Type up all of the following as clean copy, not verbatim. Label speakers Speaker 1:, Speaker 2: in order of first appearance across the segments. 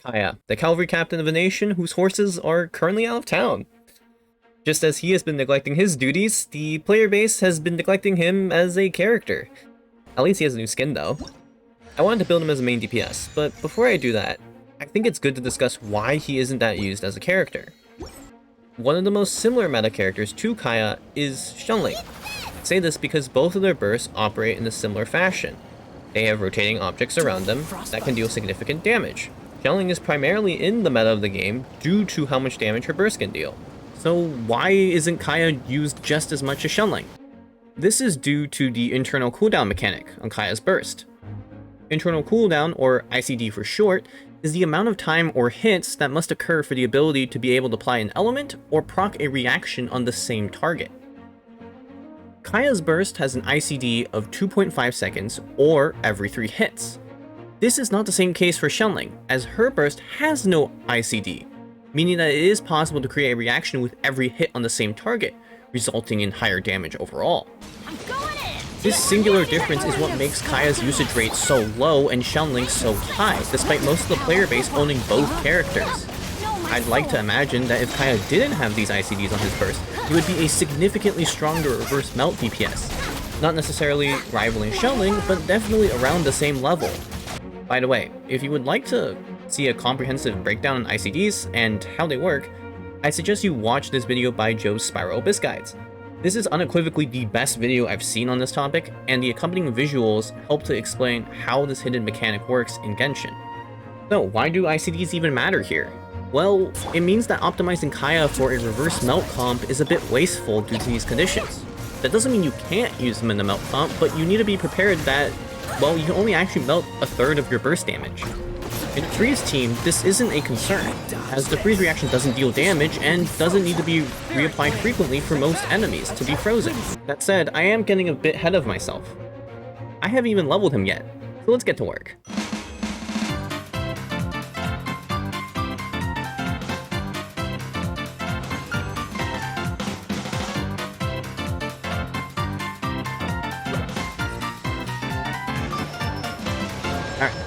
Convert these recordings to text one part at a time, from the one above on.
Speaker 1: Kaeya, the cavalry captain of a nation whose horses are currently out of town. Just as he has been neglecting his duties, the player base has been neglecting him as a character. At least he has a new skin though. I wanted to build him as a main DPS, but before I do that, I think it's good to discuss why he isn't that used as a character. One of the most similar meta characters to Kaeya is Chen. I say this because both of their bursts operate in a similar fashion. They have rotating objects around them that can deal significant damage. Chen is primarily in the meta of the game due to how much damage her burst can deal. So why isn't Kaeya used just as much as Chen? This is due to the internal cooldown mechanic on Kaeya's burst. Internal cooldown, or ICD for short, is the amount of time or hits that must occur for the ability to be able to apply an element or proc a reaction on the same target. Kaeya's burst has an ICD of 2.5 seconds or every 3 hits. This is not the same case for Chen, as her burst has no ICD, meaning that it is possible to create a reaction with every hit on the same target, resulting in higher damage overall. This singular difference is what makes Kaeya's usage rate so low and Chen so high, despite most of the player base owning both characters. I'd like to imagine that if Kaeya didn't have these ICDs on his burst, he would be a significantly stronger reverse melt DPS. Not necessarily rivaling Chen, but definitely around the same level. By the way, if you would like to see a comprehensive breakdown on ICDs and how they work, I suggest you watch this video by Joe's Spiral Abyss Guides. This is unequivocally the best video I've seen on this topic, and the accompanying visuals help to explain how this hidden mechanic works in Genshin. So why do ICDs even matter here? Well, it means that optimizing Kaeya for a reverse melt comp is a bit wasteful due to these conditions. That doesn't mean you can't use them in the melt comp, but you need to be prepared that, well, you can only actually melt a third of your burst damage. In a freeze team, this isn't a concern, as the freeze reaction doesn't deal damage and doesn't need to be reapplied frequently for most enemies to be frozen. That said, I am getting a bit ahead of myself. I haven't even leveled him yet, so let's get to work.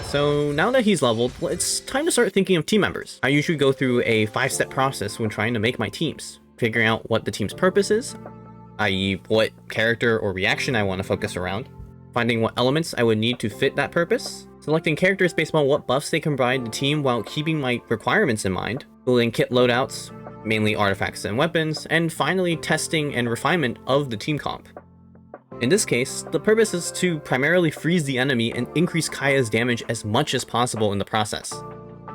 Speaker 1: So now that he's leveled, it's time to start thinking of team members. I usually go through a 5-step process when trying to make my teams. Figuring out what the team's purpose is, i.e. what character or reaction I want to focus around, finding what elements I would need to fit that purpose, selecting characters based on what buffs they can provide the team while keeping my requirements in mind, building kit loadouts, mainly artifacts and weapons, and finally testing and refinement of the team comp. In this case, the purpose is to primarily freeze the enemy and increase Kaeya's damage as much as possible in the process.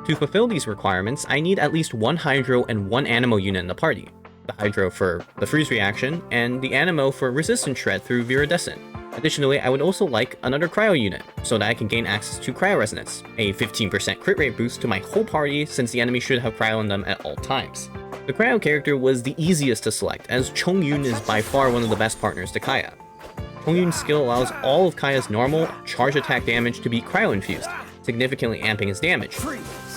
Speaker 1: To fulfill these requirements, I need at least 1 Hydro and 1 Anemo unit in the party. The Hydro for the freeze reaction, and the Anemo for resistance shred through Viridescent. Additionally, I would also like another Cryo unit, so that I can gain access to Cryo Resonance, a 15% crit rate boost to my whole party since the enemy should have Cryo on them at all times. The Cryo character was the easiest to select, as Chongyun is by far one of the best partners to Kaeya. Chongyun's skill allows all of Kaeya's normal charge attack damage to be cryo-infused, significantly amping his damage.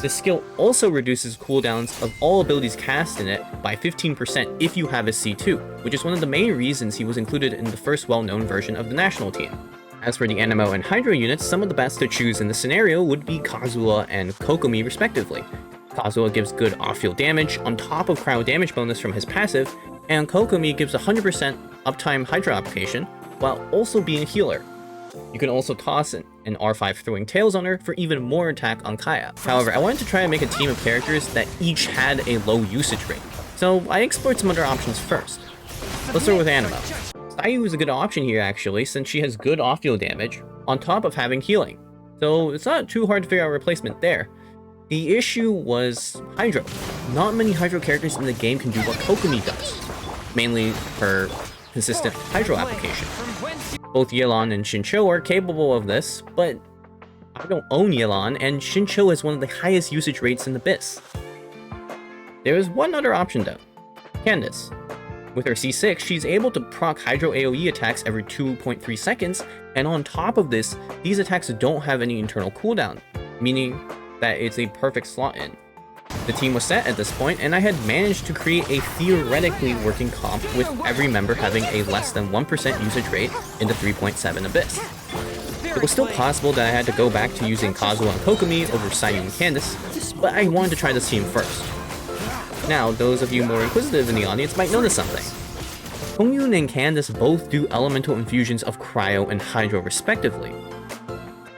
Speaker 1: This skill also reduces cooldowns of all abilities cast in it by 15% if you have a C2, which is one of the main reasons he was included in the first well-known version of the national team. As for the Anemo and Hydro units, some of the best to choose in this scenario would be Kazuha and Kokomi respectively. Kazuha gives good off-field damage on top of cryo damage bonus from his passive, and Kokomi gives 100% uptime Hydro application, while also being a healer. You can also toss an R5 throwing tails on her for even more attack on Kaeya. However, I wanted to try and make a team of characters that each had a low usage rate, so I explored some other options first. Let's start with Anemo. Sayu is a good option here actually, since she has good off-field damage, on top of having healing, so it's not too hard to figure out a replacement there. The issue was Hydro. Not many Hydro characters in the game can do what Kokomi does, mainly her consistent Hydro application. Both Yelan and Xinqiu are capable of this, but I don't own Yelan, and Xinqiu has one of the highest usage rates in Abyss. There is one other option though, Candace. With her C6, she's able to proc Hydro AoE attacks every 2.3 seconds, and on top of this, these attacks don't have any internal cooldown, meaning that it's a perfect slot in. The team was set at this point, and I had managed to create a theoretically working comp with every member having a less than 1% usage rate in the 3.7 Abyss. It was still possible that I had to go back to using Kazuha and Kokomi over Sayu and Candace, but I wanted to try this team first. Now, those of you more inquisitive in the audience might notice something. Hongyun and Candace both do elemental infusions of Cryo and Hydro respectively.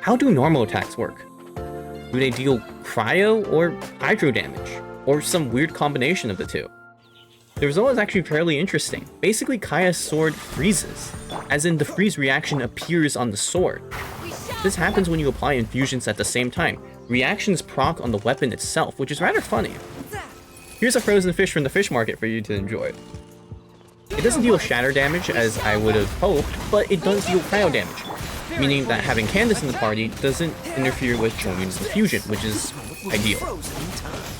Speaker 1: How do normal attacks work? Do they deal Cryo or Hydro damage? Or some weird combination of the two? The result is actually fairly interesting. Basically, Kaeya's sword freezes, as in the freeze reaction appears on the sword. This happens when you apply infusions at the same time. Reactions proc on the weapon itself, which is rather funny. Here's a frozen fish from the fish market for you to enjoy. It doesn't deal shatter damage as I would have hoped, but it does deal cryo damage, meaning that having Candace in the party doesn't interfere with Hongyun's infusion, which is ideal.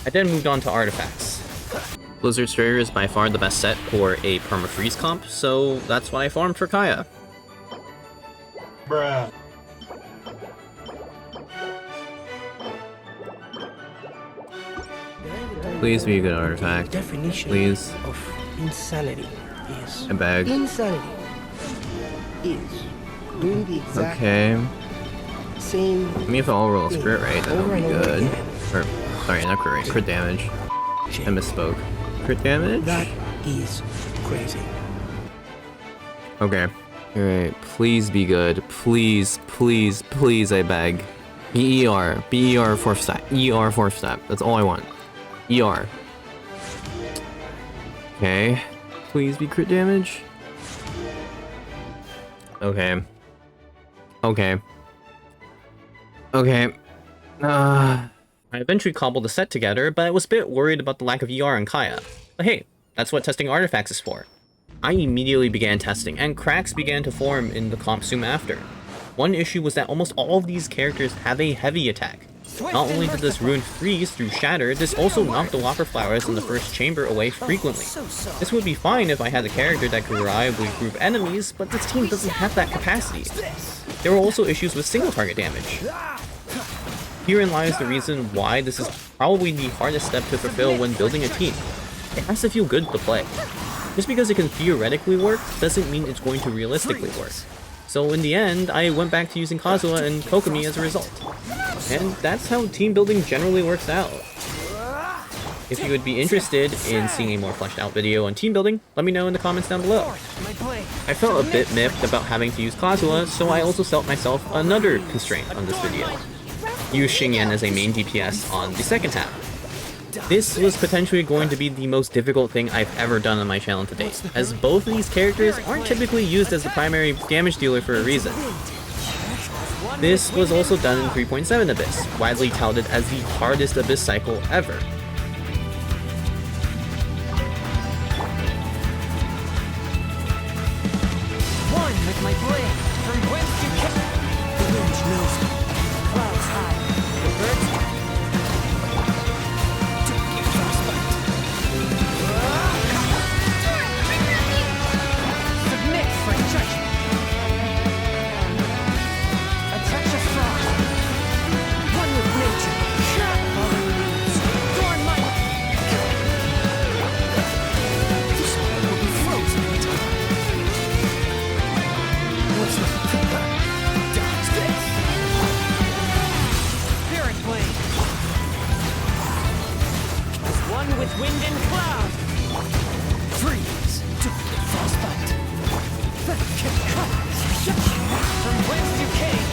Speaker 1: I then moved on to artifacts. Blizzard Strayer is by far the best set for a perma-freeze comp, so that's what I farmed for Kaeya.
Speaker 2: Bruh.
Speaker 1: Please be a good artifact.
Speaker 3: Definition
Speaker 1: Please.
Speaker 3: of insanity is
Speaker 1: I beg.
Speaker 3: insanity is doing the exact same.
Speaker 1: I mean, if I'll roll a spirit right, that would be good.
Speaker 3: again.
Speaker 1: Or, sorry, not crit rate, crit damage. I misspoke. Crit damage?
Speaker 3: That is crazy.
Speaker 1: Okay. Alright, please be good. Please, please, please, I beg. BER. BER 4th stat. ER 4th stat. That's all I want. ER. Okay. Please be crit damage. Okay. Okay. Okay. I eventually cobbled the set together, but I was a bit worried about the lack of ER in Kaeya. But hey, that's what testing artifacts is for. I immediately began testing, and cracks began to form in the comp soon after. One issue was that almost all of these characters have a heavy attack. Not only did this rune freeze through shatter, this also knocked the Whopper Flowers in the first chamber away frequently. This would be fine if I had a character that could reliably group enemies, but this team doesn't have that capacity. There were also issues with single target damage. Herein lies the reason why this is probably the hardest step to fulfill when building a team. It has to feel good to play. Just because it can theoretically work, doesn't mean it's going to realistically work. So in the end, I went back to using Kazuha and Kokomi as a result. And that's how team building generally works out. If you would be interested in seeing a more fleshed out video on team building, let me know in the comments down below. I felt a bit miffed about having to use Kazuha, so I also set myself another constraint on this video. Use Xingyan as a main DPS on the second half. This was potentially going to be the most difficult thing I've ever done on my channel to date, as both of these characters aren't typically used as the primary damage dealer for a reason. This was also done in 3.7 Abyss, widely touted as the hardest Abyss cycle ever.
Speaker 4: One with my blade, from whence you came.
Speaker 3: The wind knows me.
Speaker 4: Clouds high, the birds high. Submit for judgment. A touch of frost. One with nature. Falling leaves. Thorn my this one will be frozen in time. What's the dodge this? Spirit blade. As one with wind and cloud. Freeze. Frostbite. From whence you came.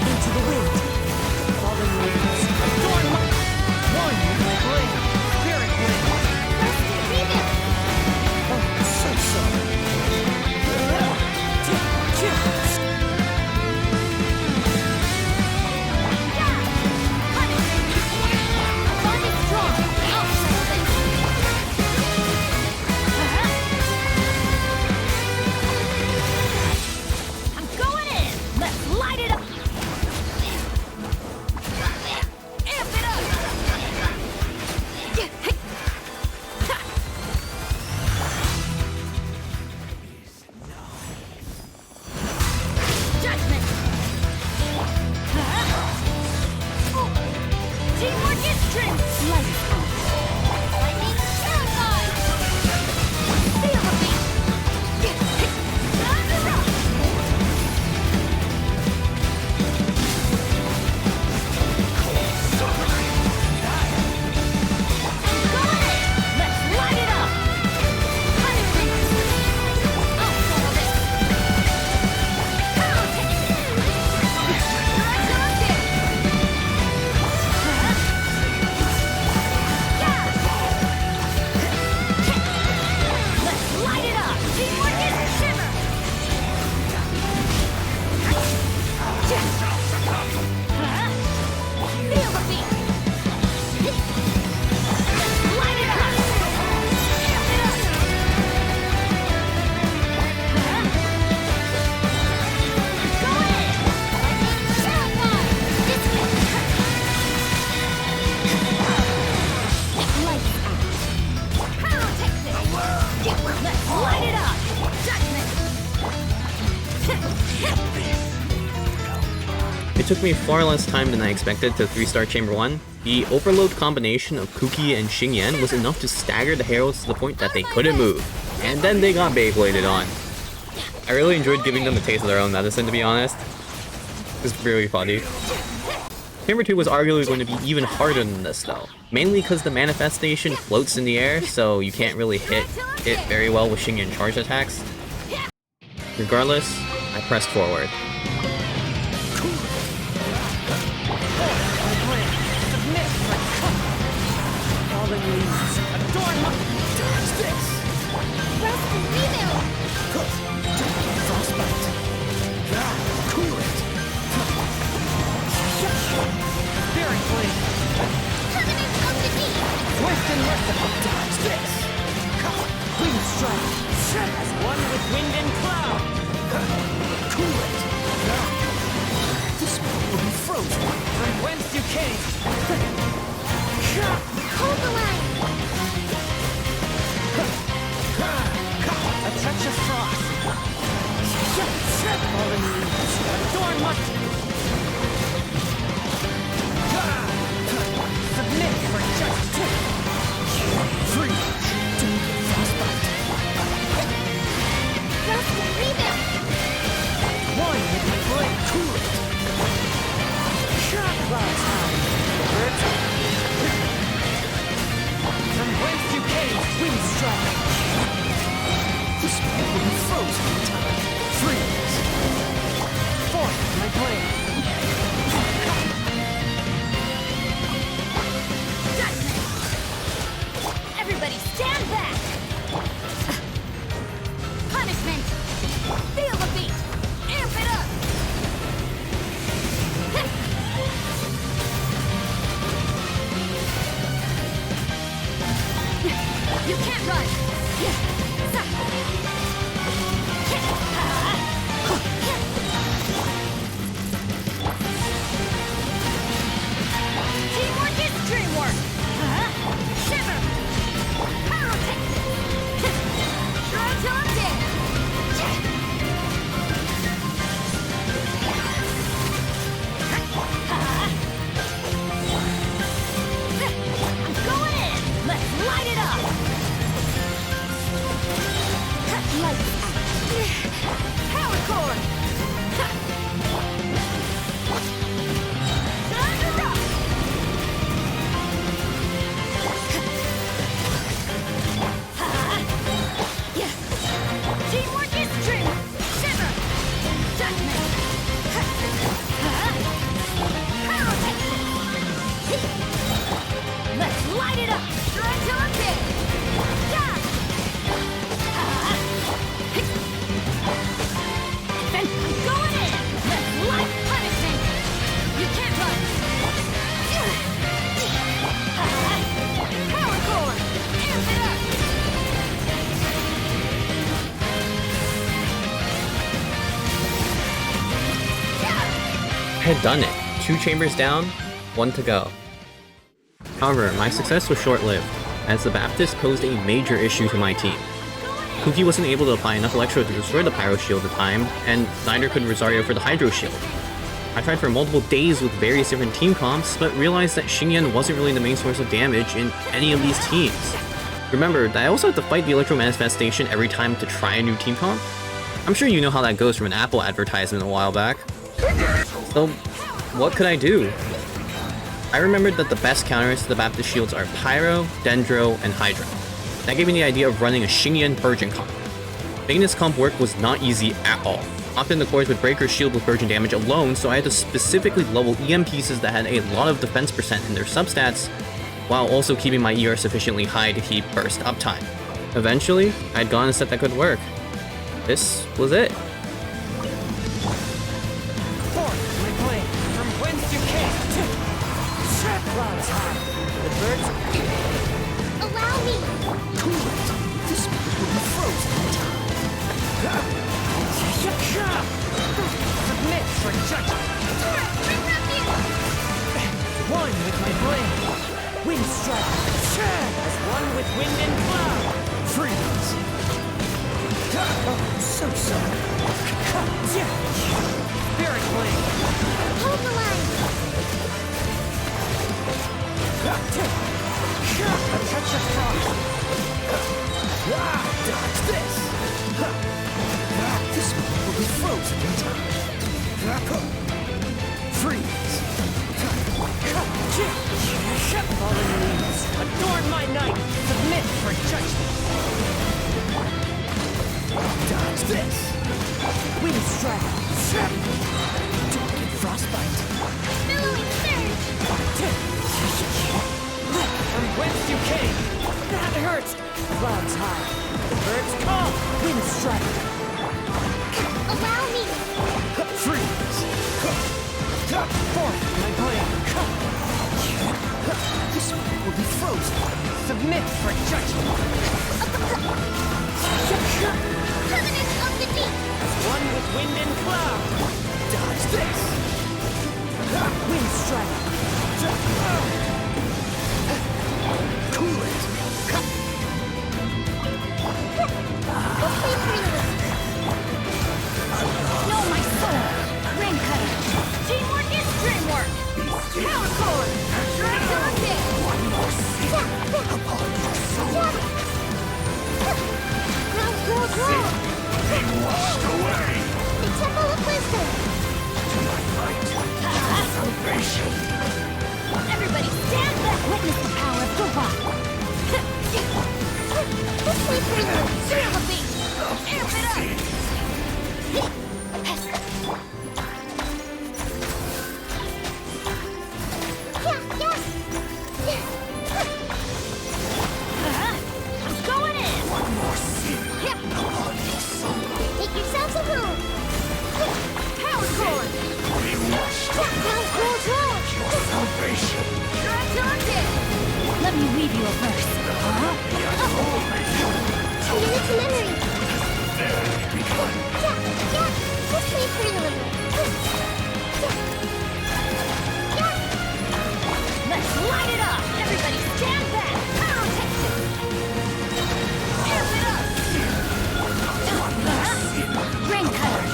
Speaker 3: Into the wind.
Speaker 4: Fallen leaves. Adorn my... One with my blade. Spirit blade.
Speaker 3: Oh, so.
Speaker 5: I'm going in! Let's light it up! Amp it up! Judgment! Teamwork is strength! Light it up! Lightning terrified!
Speaker 1: took me far less time than I expected to 3-star Chamber 1. The overload combination of Kuki and Xingyan was enough to stagger the heralds to the point that they couldn't move, and then they got Beybladed on. I really enjoyed giving them a taste of their own medicine, to be honest. It's really funny. Chamber 2 was arguably going to be even harder than this though, mainly because the manifestation floats in the air, so you can't really hit it very well with Xingyan charge attacks. Regardless, I pressed forward.
Speaker 4: Fallen leaves. Adorn my... Dodge this!
Speaker 5: Rest and rebuild.
Speaker 3: Frostbite. Cool it.
Speaker 4: Spirit blade.
Speaker 5: Covenant of the deep.
Speaker 4: Swift and merciful. Dodge this! Wind strike. As one with wind and cloud.
Speaker 3: Cool it. This world will be frozen.
Speaker 4: From whence you came.
Speaker 5: Hold the line.
Speaker 4: A touch of frost. Fallen leaves. Adorn my... Submit for justice.
Speaker 3: Free. Frostbite.
Speaker 5: Rest and rebuild.
Speaker 4: One with my blade.
Speaker 3: Cool it.
Speaker 4: Clouds high. Birds. From whence you came. Wind strike.
Speaker 3: This world will be frozen in time. Freeze.
Speaker 4: Forth my blade.
Speaker 5: Judgment. Everybody stand back. Punishment. Feel the beat. Amp it up. You can't run. Teamwork is dreamwork. Shiver. Pyrotechnic. Throw till I'm dead. I'm going in. Let's light it up. Lights out. Power cord. Thunder up. Teamwork is dream. Shiver. Judgment. Pyrotechnic. Let's light it up. Throw till I'm dead. Yeah. Then I'm going in. Let's light punishment. You can't run. Power cord. Amp it up.
Speaker 1: I had done it. 2 chambers down, 1 to go. However, my success was short-lived, as the Baptist posed a major issue to my team. Kuki wasn't able to apply enough Electro to destroy the Pyro Shield at the time, and neither could Rosario for the Hydro Shield. I tried for multiple days with various different team comps, but realized that Xingyan wasn't really the main source of damage in any of these teams. Remember that I also had to fight the Electro Manifestation every time to try a new team comp? I'm sure you know how that goes from an Apple advertisement a while back. So, what could I do? I remembered that the best counters to the Baptist shields are Pyro, Dendro, and Hydro. That gave me the idea of running a Xingyan Virgin comp. Making this comp work was not easy at all. Often the cores would break her shield with Virgin damage alone, so I had to specifically level EM pieces that had a lot of defense percent in their substats, while also keeping my ER sufficiently high to keep burst uptime. Eventually, I had gotten a set that could work. This was it.
Speaker 4: Forth my blade. From whence you came. Clouds high. The birds.
Speaker 5: Allow me.
Speaker 3: Cool it. This world will be frozen in time.
Speaker 4: Submit for judgment.
Speaker 5: Bring refuge.
Speaker 4: One with my blade. Wind strike. As one with wind and cloud.
Speaker 3: Freeze. Oh, so sorry. in time. Freeze!
Speaker 4: Fallen leaves, adorn my night. Submit for judgment.
Speaker 3: Dodge this!
Speaker 4: Wind strike.
Speaker 3: Don't get frostbite.
Speaker 5: Billowing surge!
Speaker 4: From whence you came. That hurts. Clouds high. Birds call. Wind strike.
Speaker 5: Allow me!
Speaker 3: Freeze!
Speaker 4: Forth my blade.
Speaker 3: This one will be frozen.
Speaker 4: Submit for judgment.
Speaker 5: Covenant of the deep!
Speaker 4: One with wind and cloud.
Speaker 3: Dodge this!
Speaker 4: Wind strike.
Speaker 3: Cool it!
Speaker 5: Let's play freely! Know my soul! Ring cutter! Teamwork is dreamwork! Power cord! Exhausted!
Speaker 3: One more sin upon your soul.
Speaker 5: Grow!
Speaker 3: Be washed away
Speaker 5: The Temple of Wisdom!
Speaker 3: to my light. Salvation.
Speaker 5: Everybody stand back! Witness the power of Goba! Let's play freely! Celebrate! Amp it up! I'm going in!
Speaker 3: One more sin
Speaker 5: Yep.
Speaker 3: upon your soul.
Speaker 5: Make yourselves a home! Power cord!
Speaker 3: Be washed
Speaker 5: Grow!
Speaker 3: your salvation.
Speaker 5: Try till I'm dead! Let me weave you a verse. Commit to memory!
Speaker 3: Barely begun.
Speaker 5: Let's play freely! Let's light it up! Everybody stand back! Power Texas! Amp it up! Ring cutter!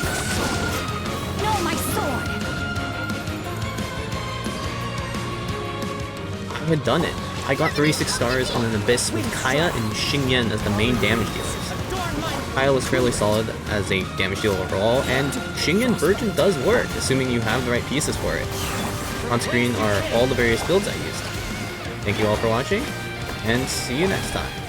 Speaker 5: Know my sword!
Speaker 1: I had done it. I got 36 stars on an Abyss with Kaeya and Xingyan as the main damage dealers. Kaeya was fairly solid as a damage dealer overall, and Xingyan Virgin does work, assuming you have the right pieces for it. On screen are all the various builds I used. Thank you all for watching, and see you next time.